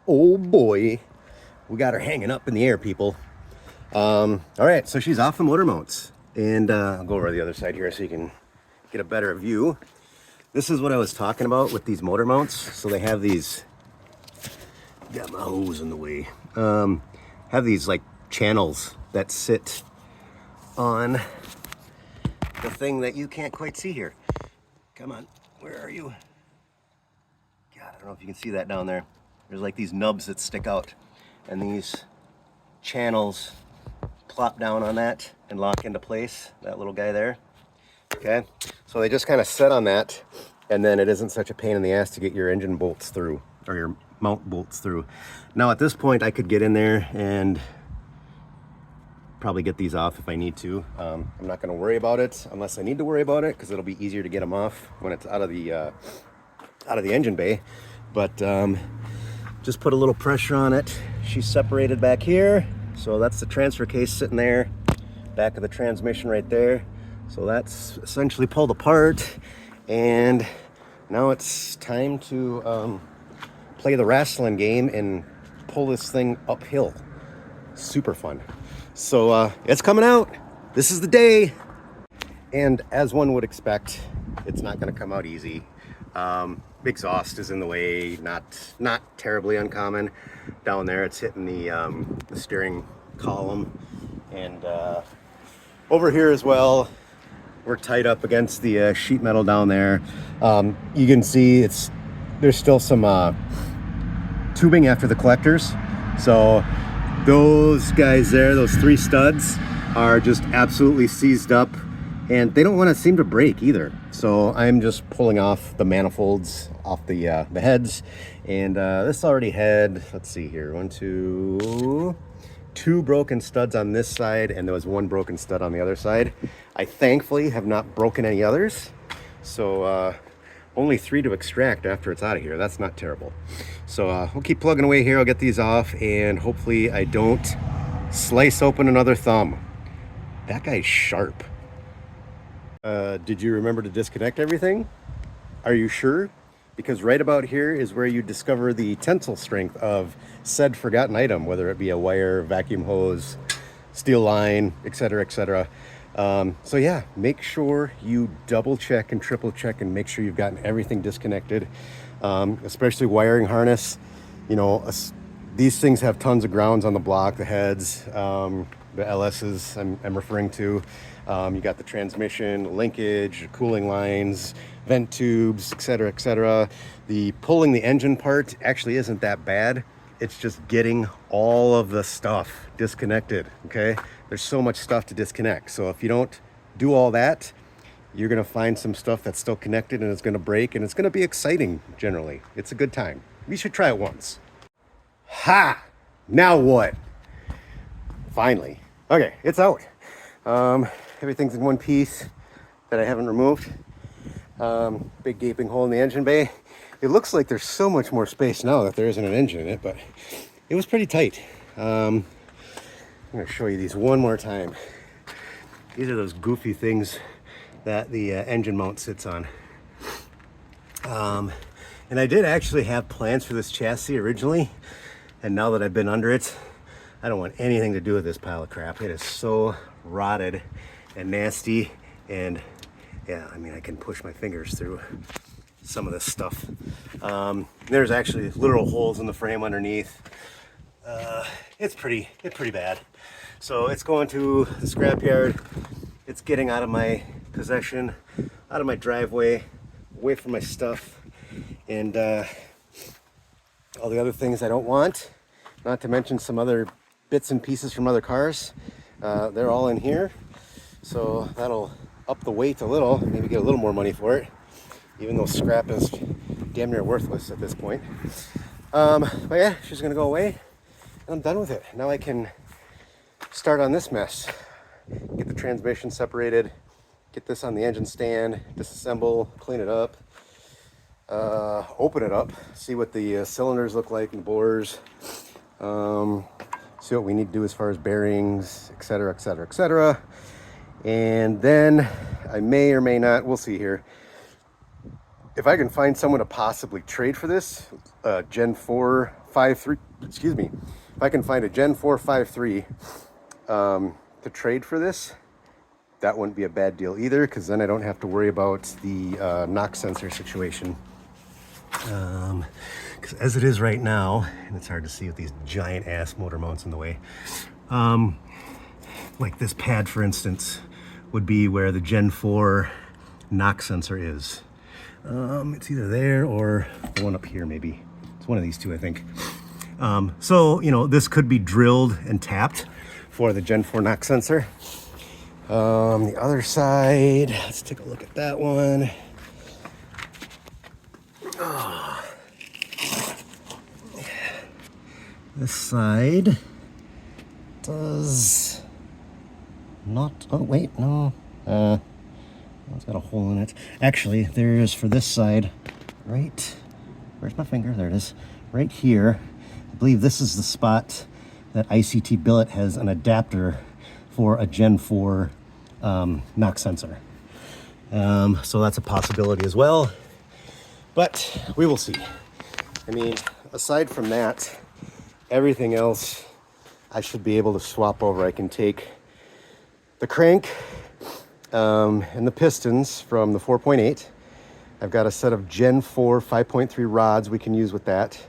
Oh boy, we got her hanging up in the air, people. All right, so she's off the motor mounts, and I'll go over to the other side here so you can get a better view. This is what I was talking about with these motor mounts. So they have these, got my hose in the way, have these like channels that sit on the thing that you can't quite see here. Come on, where are you? God, I don't know if you can see that down there. There's like these nubs that stick out, and these channels plop down on that and lock into place, that little guy there. Okay, so they just kind of set on that, and then it isn't such a pain in the ass to get your engine bolts through, or your mount bolts through. Now at this point I could get in there and probably get these off if I need to. I'm not going to worry about it unless I need to worry about it, because it'll be easier to get them off when it's out of the engine bay. But just put a little pressure on it. She's separated back here, so that's the transfer case sitting there, back of the transmission right there. So that's essentially pulled apart, and now it's time to play the wrestling game and pull this thing uphill. Super fun. So it's coming out. This is the day, and as one would expect, it's not going to come out easy. Exhaust is in the way, not terribly uncommon. Down there it's hitting the steering column, and over here as well we're tied up against the sheet metal down there. You can see there's still some tubing after the collectors, so those guys there, those 3 studs, are just absolutely seized up, and they don't want to seem to break either. So I'm just pulling off the manifolds off the heads, and this already had, let's see here, 2 broken studs on this side, and there was 1 broken stud on the other side. I thankfully have not broken any others, so only 3 to extract after it's out of here. That's not terrible. So we'll keep plugging away here. I'll get these off, and hopefully I don't slice open another thumb. That guy's sharp. Did you remember to disconnect everything? Are you sure? Because right about here is where you discover the tensile strength of said forgotten item, whether it be a wire, vacuum hose, steel line, etc., etc. So yeah, make sure you double check and triple check and make sure you've gotten everything disconnected, especially wiring harness. You know, these things have tons of grounds on the block, the heads, the LSs I'm referring to. You got the transmission, linkage, cooling lines, vent tubes, etc., etc. The pulling the engine part actually isn't that bad. It's just getting all of the stuff disconnected, okay? There's so much stuff to disconnect. So if you don't do all that, you're gonna find some stuff that's still connected, and it's gonna break, and it's gonna be exciting generally. It's a good time. You should try it once. Ha! Now what? Finally. Okay, it's out. Everything's in one piece that I haven't removed. Big gaping hole in the engine bay. It looks like there's so much more space now that there isn't an engine in it, but it was pretty tight. I'm going to show you these one more time. These are those goofy things that the engine mount sits on. And I did actually have plans for this chassis originally, and now that I've been under it, I don't want anything to do with this pile of crap. It is so rotted and nasty, and yeah, I mean, I can push my fingers through some of this stuff. There's actually literal holes in the frame underneath. It's pretty bad. So it's going to the scrapyard. It's getting out of my possession, out of my driveway, away from my stuff, and all the other things I don't want, not to mention some other bits and pieces from other cars. They're all in here, so that'll up the weight a little, maybe get a little more money for it, even though scrap is damn near worthless at this point. But yeah, she's gonna go away, and I'm done with it. Now I can start on this mess. Get the transmission separated, get this on the engine stand, disassemble, clean it up, open it up, see what the cylinders look like and bores, see what we need to do as far as bearings, etc., etc., etc. And then I may or may not, we'll see here, if I can find someone to possibly trade for this Gen 4 5.3, excuse me, if I can find a Gen 4 5.3 to trade for this, that wouldn't be a bad deal either, because then I don't have to worry about the knock sensor situation. Because as it is right now, and it's hard to see with these giant ass motor mounts in the way, like this pad, for instance, would be where the Gen 4 knock sensor is. It's either there or the one up here, maybe. It's one of these two, I think. So, you know, this could be drilled and tapped for the Gen 4 knock sensor. The other side, let's take a look at that one. Oh. This side does not, oh wait, no, it's got a hole in it. Actually, there's, for this side, right, where's my finger? There it is, right here. I believe this is the spot that ICT Billet has an adapter for a Gen 4 knock sensor. So that's a possibility as well, but we will see. I mean, aside from that, everything else I should be able to swap over. I can take the crank and the pistons from the 4.8. I've got a set of Gen 4 5.3 rods we can use with that.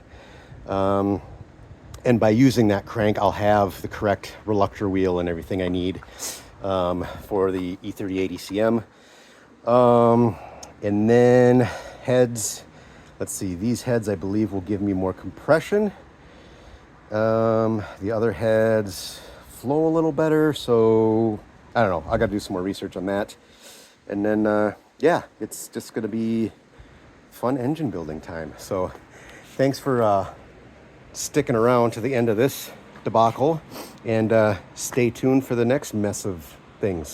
And by using that crank, I'll have the correct reluctor wheel and everything I need for the E38 ECM. And then heads, let's see, these heads I believe will give me more compression. The other heads flow a little better, so I don't know. I got to do some more research on that. And then, yeah, it's just going to be fun engine building time. So thanks for sticking around to the end of this debacle, and stay tuned for the next mess of things.